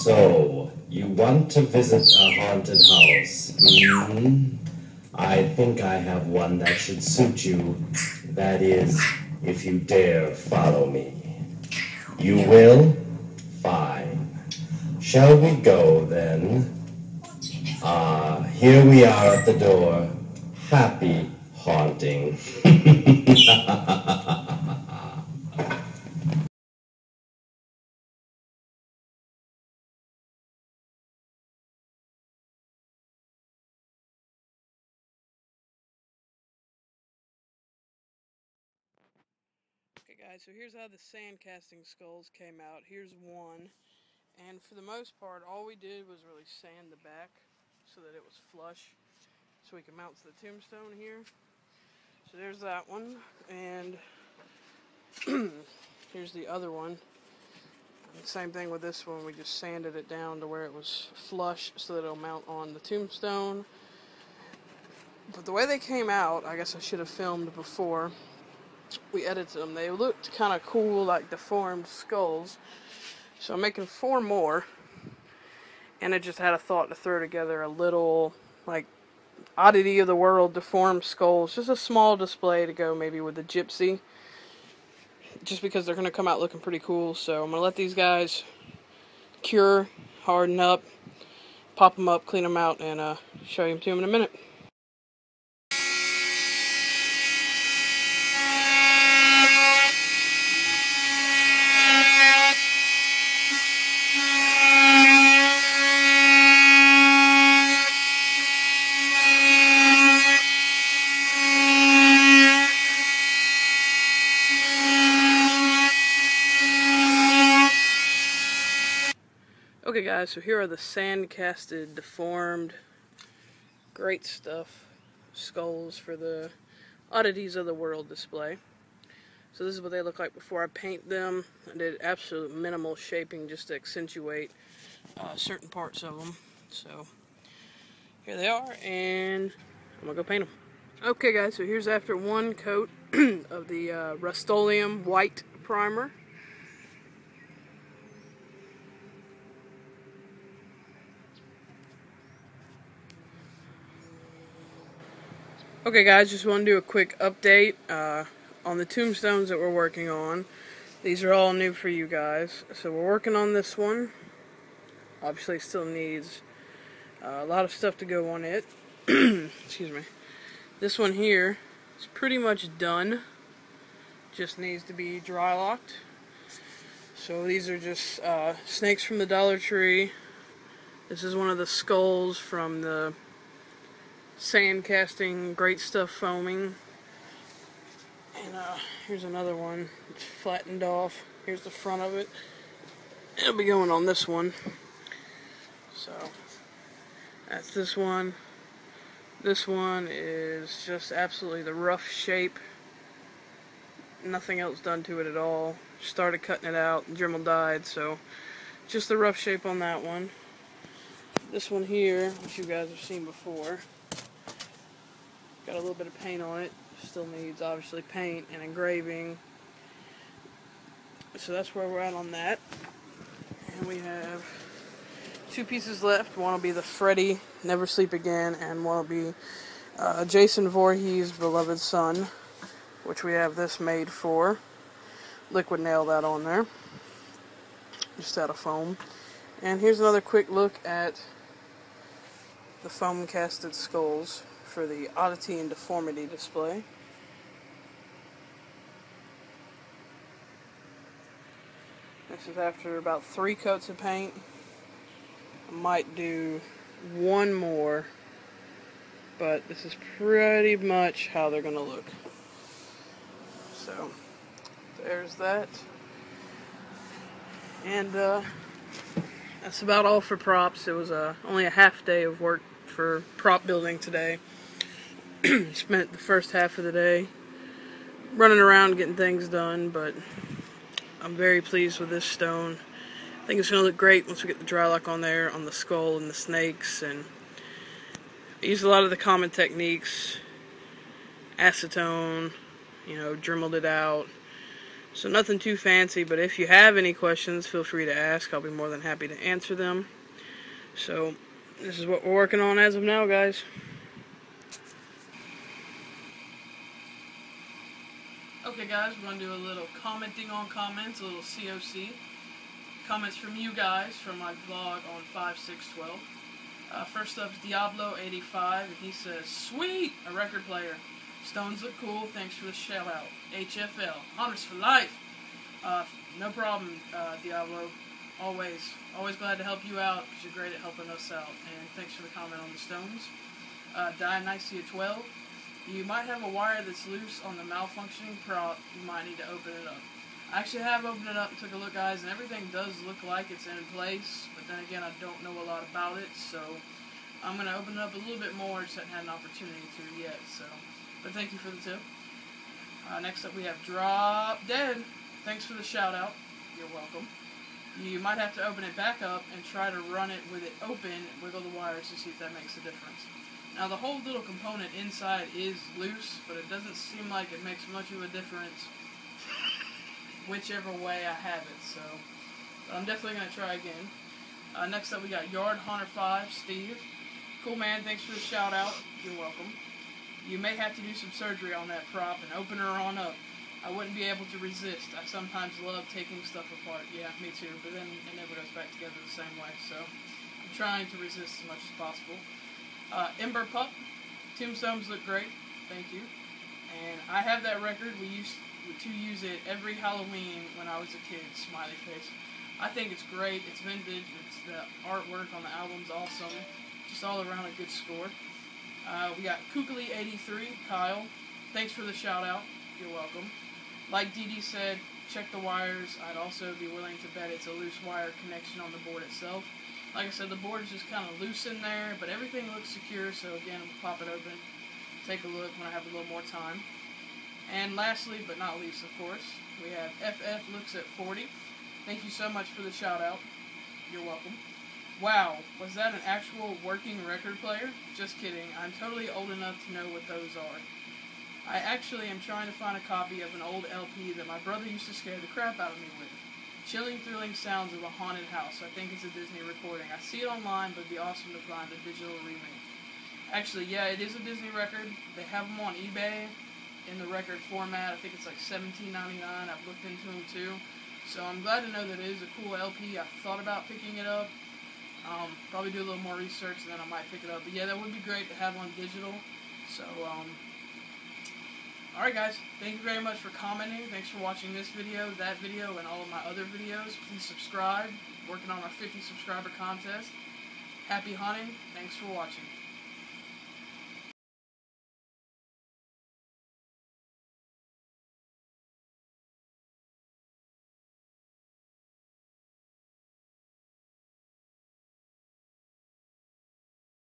So, you want to visit a haunted house? Hmm? I think I have one that should suit you. That is, if you dare follow me. You will? Fine. Shall we go then? Here we are at the door. Happy haunting. Okay guys, so here's how the sand casting skulls came out. Here's one, and for the most part all we did was really sand the back so that it was flush so we can mount to the tombstone here. So there's that one, and here's the other one. And same thing with this one, we just sanded it down to where it was flush so that it'll mount on the tombstone. But the way they came out, I guess I should have filmed before we edited them. They looked kind of cool, like deformed skulls. So I'm making 4 more, and I just had a thought to throw together a little, like, oddity of the world deformed skulls. Just a small display to go maybe with the gypsy, just because they're going to come out looking pretty cool. So I'm going to let these guys cure, harden up, pop them up, clean them out, and show you to them in a minute. Okay guys, so here are the sand casted, deformed, great stuff skulls for the oddities of the world display. So this is what they look like before I paint them. I did absolute minimal shaping just to accentuate certain parts of them. So here they are, and I'm gonna go paint them. Okay guys, so here's after one coat of the Rust-Oleum white primer. Okay guys, just want to do a quick update on the tombstones that we're working on. These are all new for you guys. So we're working on this one. Obviously still needs a lot of stuff to go on it. Excuse me. This one here is pretty much done. Just needs to be dry locked. So these are just snakes from the Dollar Tree. This is one of the skulls from the sand casting great stuff foaming, and here's another one. It's flattened off. Here's the front of it. It'll be going on this one. So that's this one. This one is just absolutely the rough shape. Nothing else done to it at all. Started cutting it out, Dremel died, so just the rough shape on that one. This one here, which you guys have seen before, got a little bit of paint on it. Still needs, obviously, paint and engraving. So that's where we're at on that. And we have 2 pieces left. One will be the Freddy, Never Sleep Again, and one will be Jason Voorhees' beloved son, which we have this made for. Liquid nail that on there, just out of foam. And here's another quick look at the foam casted skulls for the oddity and deformity display. This is after about 3 coats of paint. I might do 1 more, but this is pretty much how they're going to look. So there's that. And that's about all for props. It was only a half day of work for prop building today. Spent the first half of the day running around getting things done, but I'm very pleased with this stone. I think it's going to look great once we get the dry lock on there, on the skull and the snakes. And I used a lot of the common techniques. Acetone, you know, dremeled it out. So nothing too fancy, but if you have any questions, feel free to ask. I'll be more than happy to answer them. So this is what we're working on as of now, guys. Okay guys, we're going to do a little commenting on comments, a little COC. Comments from you guys from my vlog on 5/6/12. First up, Diablo85, and he says, "Sweet, a record player. Stones look cool. Thanks for the shout out. HFL, Hunters for life." No problem, Diablo. Always glad to help you out because you're great at helping us out. And thanks for the comment on the Stones. Dionysia12, you might have a wire that's loose on the malfunctioning prop. You might need to open it up. I actually have opened it up and took a look, guys, and everything does look like it's in place, but then again, I don't know a lot about it, so I'm going to open it up a little bit more. Just haven't had an opportunity to yet, so, but thank you for the tip. Next up, we have Drop Dead. Thanks for the shout out. You're welcome. You might have to open it back up and try to run it with it open and wiggle the wires to see if that makes a difference. Now, the whole little component inside is loose, but it doesn't seem like it makes much of a difference whichever way I have it, so I'm definitely going to try again. Next up, we got Yard Hunter 5, Steve. Cool, man. Thanks for the shout out. You're welcome. You may have to do some surgery on that prop and open her on up. I wouldn't be able to resist. I sometimes love taking stuff apart. Yeah, me too, but then it never goes back together the same way, so I'm trying to resist as much as possible. Ember Pup, Tombstones look great. Thank you. And I have that record. We used to use it every Halloween when I was a kid. Smiley face. I think it's great. It's vintage. It's the artwork on the album's awesome. Just all around a good score. We got Kukuli83, Kyle. Thanks for the shout out. You're welcome. Like DD said, check the wires. I'd also be willing to bet it's a loose wire connection on the board itself. Like I said, the board is just kind of loose in there, but everything looks secure, so again, we'll pop it open, take a look when I have a little more time. And lastly, but not least, of course, we have FF Looks at 40. Thank you so much for the shout out. You're welcome. Wow, was that an actual working record player? Just kidding. I'm totally old enough to know what those are. I actually am trying to find a copy of an old LP that my brother used to scare the crap out of me with. Chilling, thrilling sounds of a haunted house. I think it's a Disney recording. I see it online, but it'd be awesome to find a digital remake. Actually, yeah, it is a Disney record. They have them on eBay in the record format. I think it's like $17.99. I've looked into them too. So I'm glad to know that it is a cool LP. I thought about picking it up. Probably do a little more research and then I might pick it up. But yeah, that would be great to have on digital. So, alright guys, thank you very much for commenting. Thanks for watching this video, that video, and all of my other videos. Please subscribe. Working on our 50 subscriber contest. Happy hunting. Thanks for watching.